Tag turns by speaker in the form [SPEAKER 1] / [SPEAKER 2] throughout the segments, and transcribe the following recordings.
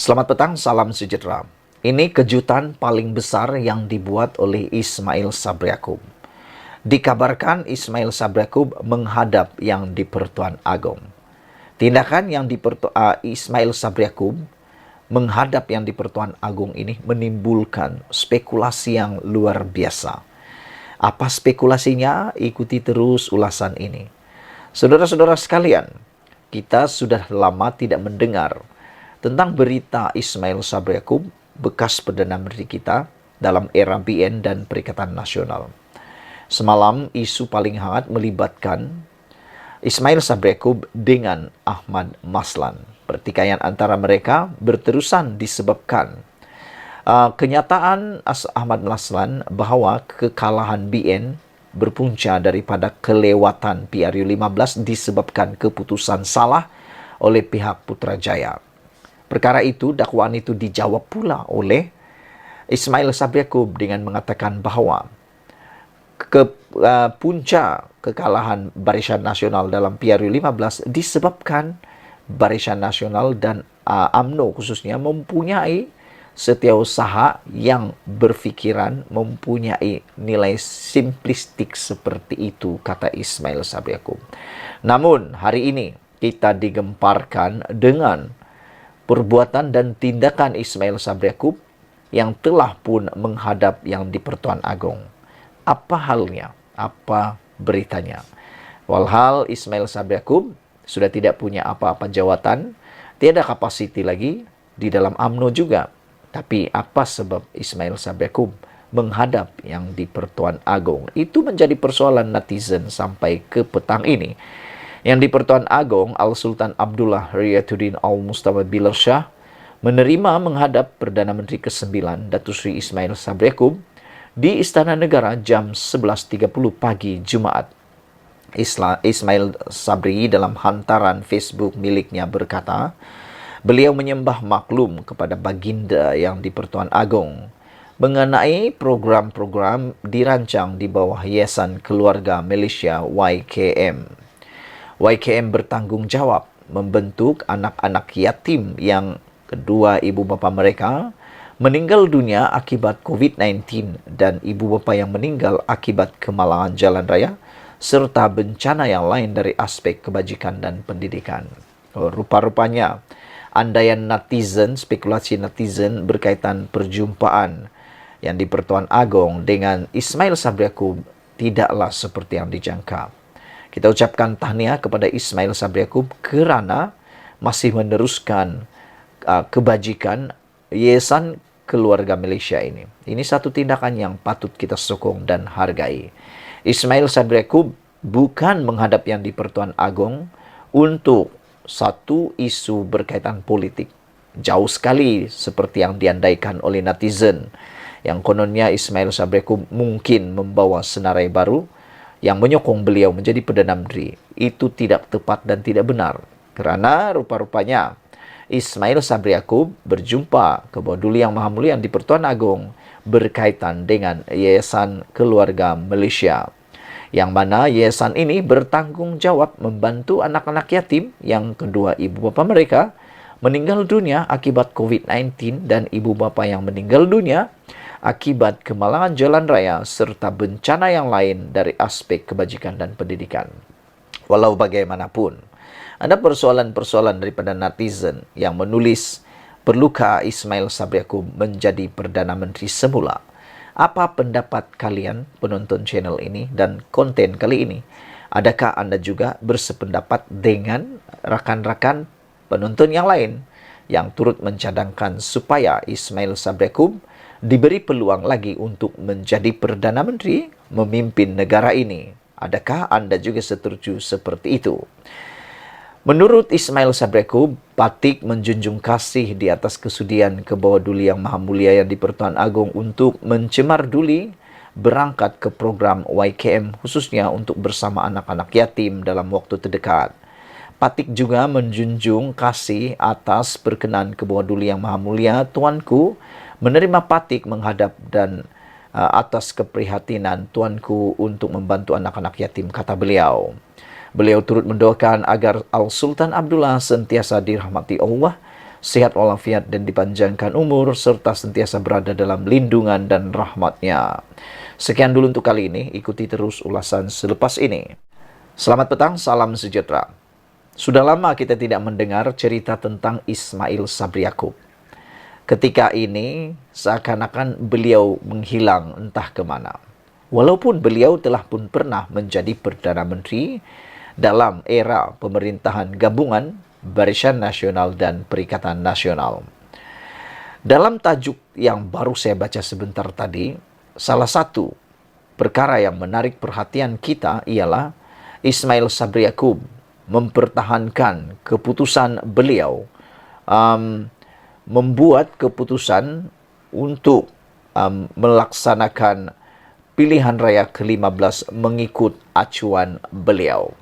[SPEAKER 1] Selamat petang, salam sejahtera. Ini kejutan paling besar yang dibuat oleh Ismail Sabri Yaakob. Dikabarkan Ismail Sabri Yaakob menghadap yang di-Pertuan Agong. Tindakan yang Ismail Sabri Yaakob menghadap yang di-Pertuan Agong ini menimbulkan spekulasi yang luar biasa. Apa spekulasinya? Ikuti terus ulasan ini. Saudara-saudara sekalian, kita sudah lama tidak mendengar tentang berita Ismail Sabri Yaakob, bekas Perdana Menteri kita dalam era BN dan Perikatan Nasional. Semalam isu paling hangat melibatkan Ismail Sabri Yaakob dengan Ahmad Maslan. Pertikaian antara mereka berterusan disebabkan kenyataan Ahmad Maslan bahwa kekalahan BN berpunca daripada kelewatan PRU15 disebabkan keputusan salah oleh pihak Putrajaya. Perkara itu, dakwaan itu dijawab pula oleh Ismail Sabri Yaakob dengan mengatakan bahwa punca kekalahan Barisan Nasional dalam PRU15 disebabkan Barisan Nasional dan UMNO khususnya mempunyai setiausaha yang berfikiran, mempunyai nilai simplistik seperti itu, kata Ismail Sabri Yaakob. Namun hari ini kita digemparkan dengan perbuatan dan tindakan Ismail Sabri Yaakob yang telah pun menghadap yang di-Pertuan Agong. Apa halnya? Apa beritanya? Walhal Ismail Sabri Yaakob sudah tidak punya apa-apa jawatan, tiada kapasiti lagi di dalam UMNO juga. Tapi apa sebab Ismail Sabri Yaakob menghadap yang di-Pertuan Agong? Itu menjadi persoalan netizen sampai ke petang ini. Yang di-Pertuan Agong, Al-Sultan Abdullah Riyatuddin Al-Mustafa Bilal Shah menerima menghadap Perdana Menteri ke-9 Datuk Seri Ismail Sabri Yaakob di Istana Negara jam 11.30 pagi Jumaat. Ismail Sabri dalam hantaran Facebook miliknya berkata, beliau menyembah maklum kepada baginda yang di-Pertuan Agong mengenai program-program dirancang di bawah Yayasan Keluarga Malaysia YKM. YKM bertanggung jawab membentuk anak-anak yatim yang kedua ibu bapa mereka meninggal dunia akibat COVID-19 dan ibu bapa yang meninggal akibat kemalangan jalan raya serta bencana yang lain dari aspek kebajikan dan pendidikan. Rupa-rupanya andaian netizen, spekulasi netizen berkaitan perjumpaan yang di-Pertuan Agong dengan Ismail Sabri Yaakob tidaklah seperti yang dijangka. Kita ucapkan tahniah kepada Ismail Sabri Yaakob kerana masih meneruskan kebajikan Yayasan Keluarga Malaysia ini. Ini satu tindakan yang patut kita sokong dan hargai. Ismail Sabri Yaakob bukan menghadap yang di-Pertuan Agong untuk satu isu berkaitan politik. Jauh sekali seperti yang diandaikan oleh netizen. Yang kononnya Ismail Sabri Yaakob mungkin membawa senarai baru yang menyokong beliau menjadi Perdana Menteri. Itu tidak tepat dan tidak benar. Kerana rupa-rupanya Ismail Sabri Yaakob berjumpa Ketua Duli Yang Maha Mulia di Pertuan Agong berkaitan dengan Yayasan Keluarga Malaysia. Yang mana yayasan ini bertanggung jawab membantu anak-anak yatim yang kedua ibu bapa mereka meninggal dunia akibat COVID-19 dan ibu bapa yang meninggal dunia akibat kemalangan jalan raya serta bencana yang lain dari aspek kebajikan dan pendidikan. Walau bagaimanapun, ada persoalan-persoalan daripada netizen yang menulis, perlukah Ismail Sabri Yaakob menjadi Perdana Menteri semula? Apa pendapat kalian penonton channel ini dan konten kali ini? Adakah anda juga bersependapat dengan rakan-rakan penonton yang lain yang turut mencadangkan supaya Ismail Sabri Yaakob diberi peluang lagi untuk menjadi Perdana Menteri memimpin negara ini? Adakah anda juga setuju seperti itu? Menurut Ismail Sabri Yaakob, patut menjunjung kasih di atas kesudian ke bawah Duli Yang Maha Mulia yang di-Pertuan Agong untuk mencemar Duli berangkat ke program YKM khususnya untuk bersama anak-anak yatim dalam waktu terdekat. Patut juga menjunjung kasih atas perkenan ke bawah Duli Yang Maha Mulia Tuanku menerima Patik menghadap dan atas keprihatinan Tuanku untuk membantu anak-anak yatim, kata beliau. Beliau turut mendoakan agar Al-Sultan Abdullah sentiasa dirahmati Allah sehat walafiat dan dipanjangkan umur, serta sentiasa berada dalam lindungan dan rahmat-Nya. Sekian dulu untuk kali ini, ikuti terus ulasan selepas ini. Selamat petang, salam sejahtera. Sudah lama kita tidak mendengar cerita tentang Ismail Sabri Yaakob. Ketika ini, seakan-akan beliau menghilang entah kemana. Walaupun beliau telah pun pernah menjadi Perdana Menteri dalam era pemerintahan gabungan Barisan Nasional dan Perikatan Nasional. Dalam tajuk yang baru saya baca sebentar tadi, salah satu perkara yang menarik perhatian kita ialah Ismail Sabri Yaakob mempertahankan keputusan beliau membuat keputusan untuk melaksanakan pilihan raya ke-15 mengikut acuan beliau.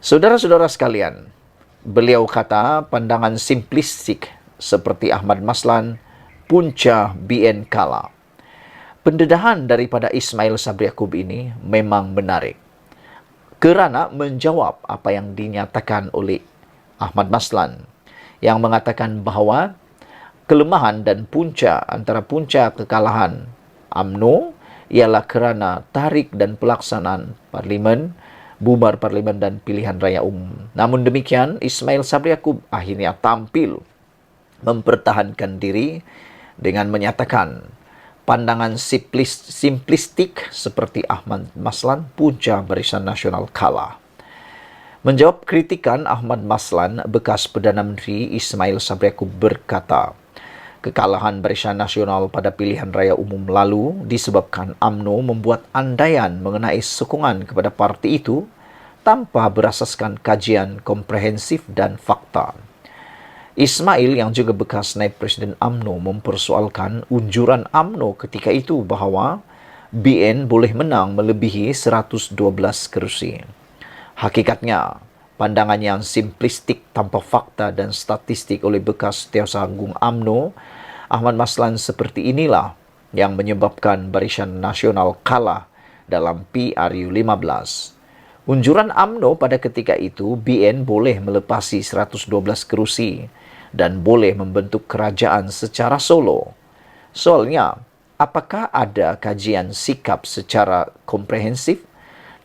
[SPEAKER 1] Saudara-saudara sekalian, beliau kata pandangan simplistik seperti Ahmad Maslan, punca BN kala. Pendedahan daripada Ismail Sabri Yaakob ini memang menarik kerana menjawab apa yang dinyatakan oleh Ahmad Maslan yang mengatakan bahawa kelemahan dan punca antara punca kekalahan UMNO ialah kerana tarik dan pelaksanaan parlimen, bubar parlimen dan pilihan raya umum. Namun demikian, Ismail Sabri Yaakob akhirnya tampil mempertahankan diri dengan menyatakan pandangan simplistik seperti Ahmad Maslan, punca Barisan Nasional kalah. Menjawab kritikan Ahmad Maslan, bekas Perdana Menteri Ismail Sabri Yaakob berkata, kekalahan Barisan Nasional pada pilihan raya umum lalu disebabkan UMNO membuat andaian mengenai sokongan kepada parti itu tanpa berasaskan kajian komprehensif dan fakta. Ismail yang juga bekas naib Presiden UMNO mempersoalkan unjuran UMNO ketika itu bahawa BN boleh menang melebihi 112 kerusi. Hakikatnya, pandangan yang simplistik tanpa fakta dan statistik oleh bekas Setiausaha Agung UMNO Ahmad Maslan seperti inilah yang menyebabkan Barisan Nasional kalah dalam PRU 15. Unjuran UMNO pada ketika itu, BN boleh melepasi 112 kerusi dan boleh membentuk kerajaan secara solo. Soalnya, apakah ada kajian sikap secara komprehensif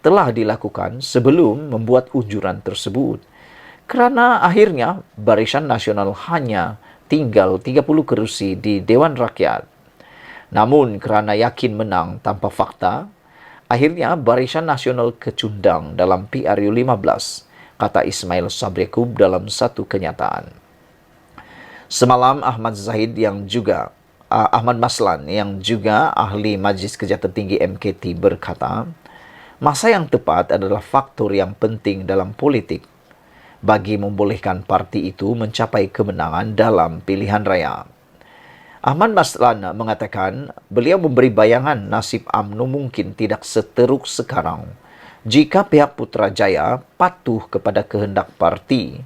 [SPEAKER 1] telah dilakukan sebelum membuat unjuran tersebut? Kerana akhirnya Barisan Nasional hanya tinggal 30 kerusi di Dewan Rakyat. Namun kerana yakin menang tanpa fakta, akhirnya Barisan Nasional kecundang dalam PRU 15, kata Ismail Sabri Yaakob dalam satu kenyataan. Semalam Ahmad Maslan yang juga ahli Majlis Kejahatan Tinggi MKT berkata, masa yang tepat adalah faktor yang penting dalam politik bagi membolehkan parti itu mencapai kemenangan dalam pilihan raya. Ahmad Maslan mengatakan beliau memberi bayangan nasib UMNO mungkin tidak seteruk sekarang jika pihak Putrajaya patuh kepada kehendak parti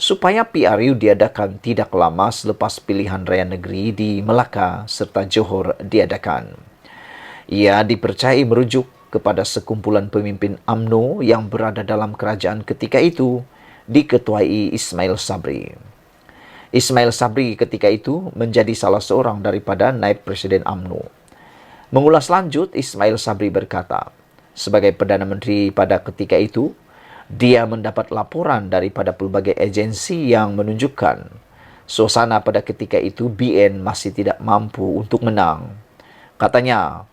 [SPEAKER 1] supaya PRU diadakan tidak lama selepas pilihan raya negeri di Melaka serta Johor diadakan. Ia dipercayai merujuk kepada sekumpulan pemimpin UMNO yang berada dalam kerajaan ketika itu diketuai Ismail Sabri. Ismail Sabri ketika itu menjadi salah seorang daripada naib Presiden UMNO. Mengulas lanjut, Ismail Sabri berkata, sebagai Perdana Menteri pada ketika itu, dia mendapat laporan daripada pelbagai agensi yang menunjukkan suasana pada ketika itu BN masih tidak mampu untuk menang. Katanya,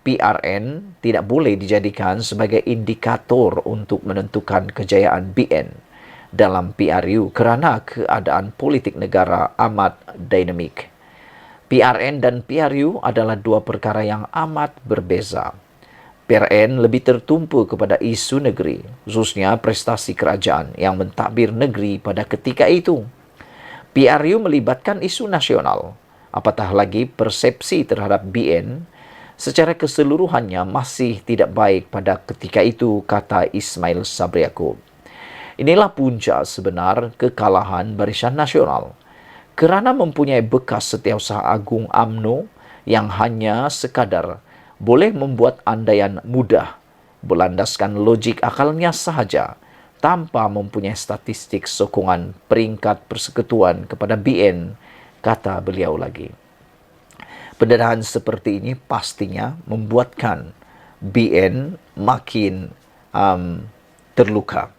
[SPEAKER 1] PRN tidak boleh dijadikan sebagai indikator untuk menentukan kejayaan BN dalam PRU kerana keadaan politik negara amat dinamik. PRN dan PRU adalah dua perkara yang amat berbeza. PRN lebih tertumpu kepada isu negeri, khususnya prestasi kerajaan yang mentadbir negeri pada ketika itu. PRU melibatkan isu nasional, apatah lagi persepsi terhadap BN secara keseluruhannya masih tidak baik pada ketika itu, kata Ismail Sabri Yaakob. Inilah punca sebenar kekalahan Barisan Nasional kerana mempunyai bekas Setiausaha Agung UMNO yang hanya sekadar boleh membuat andaian mudah berlandaskan logik akalnya sahaja tanpa mempunyai statistik sokongan peringkat persekutuan kepada BN, kata beliau lagi. Pendarahan seperti ini pastinya membuatkan BN makin terluka.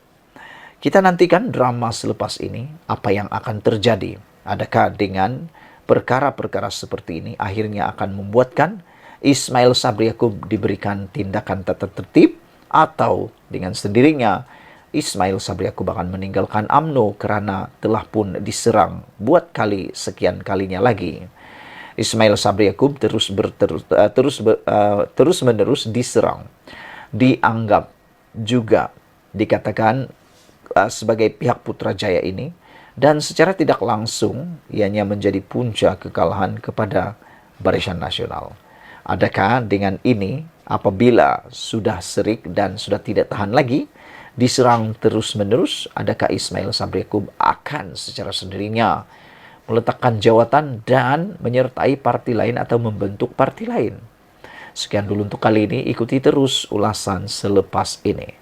[SPEAKER 1] Kita nantikan drama selepas ini, apa yang akan terjadi. Adakah dengan perkara-perkara seperti ini akhirnya akan membuatkan Ismail Sabri Yaakob diberikan tindakan tata tertib, atau dengan sendirinya Ismail Sabri Yaakob akan meninggalkan UMNO karena telah pun diserang buat kali sekian kalinya lagi. Ismail Sabri Yaakob terus menerus diserang, dianggap juga dikatakan sebagai pihak Putrajaya ini, dan secara tidak langsung ianya menjadi punca kekalahan kepada Barisan Nasional. Adakah dengan ini, apabila sudah serik dan sudah tidak tahan lagi diserang terus-menerus, adakah Ismail Sabri Yaakob akan secara sendirinya meletakkan jawatan dan menyertai partai lain atau membentuk partai lain? Sekian dulu untuk kali ini, ikuti terus ulasan selepas ini.